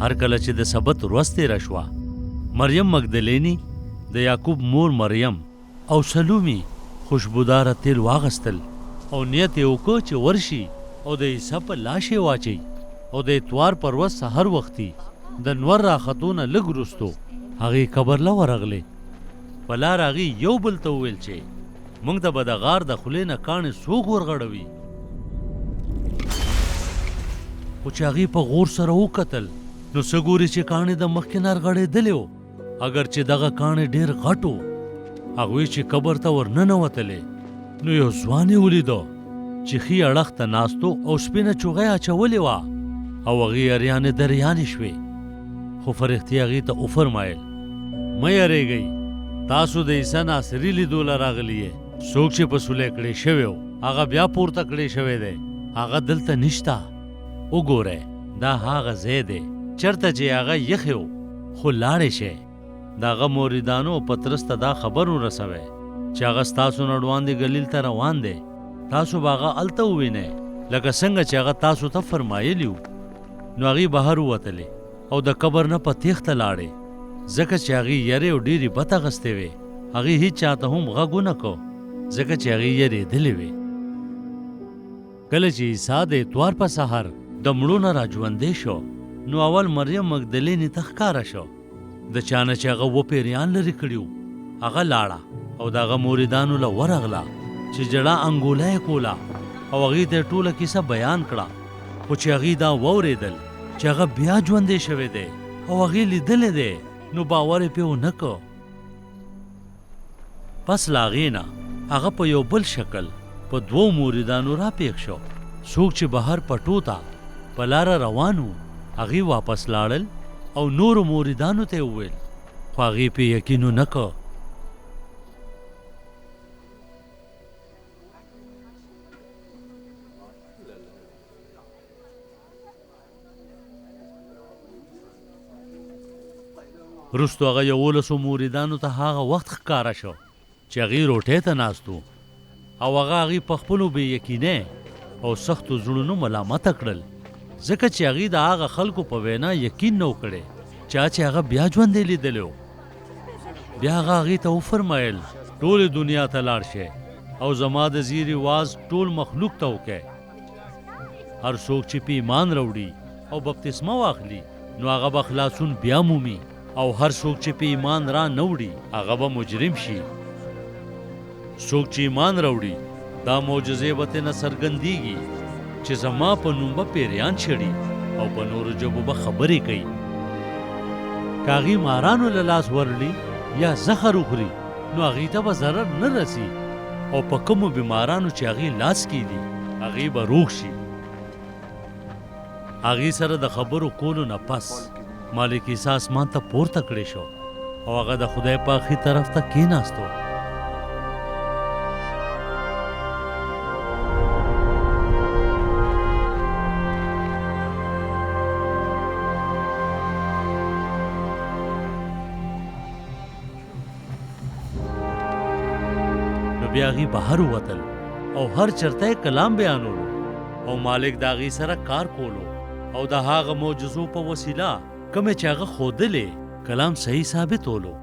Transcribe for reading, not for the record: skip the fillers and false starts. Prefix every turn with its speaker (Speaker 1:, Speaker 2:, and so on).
Speaker 1: هر کله چې د سبت ورځ تېره شوه، مریم مګدلیني د یعقوب مور مریم او سلومي خوشبوداره تیل واغستل او نیت یې وکړ چې ورشي او د عیسی په لاش یې واچوي او د اتوار پر ورځ سحر وختي د نور راختو نه لږ وروستو هغې قبر له ورغلې. په لار هغې یو بل ته وویل چې موږ ته به د غار د خولې نه کاڼې څوک ورغړوي. خو چې هغې په غور سره وکتل نو څه ګوري چې کاڼې د مخکې نه رغړېدلې وو، اگر چې دغه کاڼې ډېر غټ و. هغوی چې قبر ته ورننوتلې نو یو ځوان یې ولیدو چې ښي اړخ ته ناستو او سپینه چوغۍ اچولې وه او هغې اریانې دریانې شوې. خو فرښتې هغې ته وفرمایل مه یریږئ، تاسو د عیسی ناصري لیدو له راغلي یې. څوک چې په سولی کړی شوی و هغه بیا پورته کړی شوی دی، هغه دلته نشته. وګورئ دا هغه ځای دی چېرته چې هغه یخی و. خو لاړې شئ، د هغه موریدانو پطرس ته دا خبر ورسوئ چې هغه ستاسو نه وړاندې ګلیل ته روان دی. تاسو به هغه هلته ووینئ لکه څنګه چې هغه تاسو ته فرمایلي وو. نو هغې بهر ووتلې او د قبر نه په تېښته لاړې، ځکه چې هغې یرې او ډېرې بد اخیستې وې. هغې هېڅ چاته هم غږ ونه کو ځکه چې هغې یرېدلې وې. کله چې عیسی د اتوار په سهار د مړو نه راژوندی شو نو اول مریم مګدلینې ته ښکاره شو. د چا نه چې هغه پیریان لرې کړي وو هغه لاړه او د هغه موریدانو له ورغله چې جړه انګوله یې کوله او هغې ته یې ټوله کیسه بیان کړه. خو چې هغې دا واورېدل چې هغه بیا ژوندی شوی دی او هغې لیدلی دی نو باور یې پرې ونه کړ. پس له هغې نه هغه په یو بل شکل په دوو موریدانو راپېښ شو. څوک چې بهر پټو ته په لاره روان وو هغې واپس لاړل او نورو موریدانو ته یې وویل، خو هغې پرې یقین ونه کړ. وروستو هغه 11 موریدانو ته هغه وخت ښکاره شو چې هغې روټۍ ته ناست وو او هغه هغې په خپلو بې یقینۍ او سختو زړونو ملامته کړل، ځکه چې هغې د هغه خلکو په وینا یقین نه و کړی چا چې هغه بیا ژوندی لیدلی و. بیا هغه هغې ته وفرمایل ټولې دنیا ته لاړ شئ او زما د زیري واز ټول مخلوق ته وکئ. هر څوک چې په ایمان راوړي او بپتسمه واخلي نو هغه به خلاصون بیا مومي، او هر څوک چې په ایمان را نه وړي هغه به مجرم شي. څوک چې ایمان راوړي دا معجزې به ترې نه څرګندېږي چې زما په نوم به پیریان شړي او په نورو ژبو به خبرې کوي. که هغې مارانو له لاس ورړي یا زهر وخوري نو هغې ته به ضرر نه رسي، او په کومو بیمارانو چې هغې لاس کې دي هغې به روغ شي. هغې سره د خبرو کولو نه پس مالک عیسی اسمان ته پورته کړی شو او هغه د خدای په ښي طرف ته کېناستو. نو بیا هغې بهر ووتل او هر چرته یې کلام بیانولو او مالک د هغې سره کار کولو او د هغه معجزو په وسیله کومې چې هغه ښودلې کلام صحیح ثابتولو.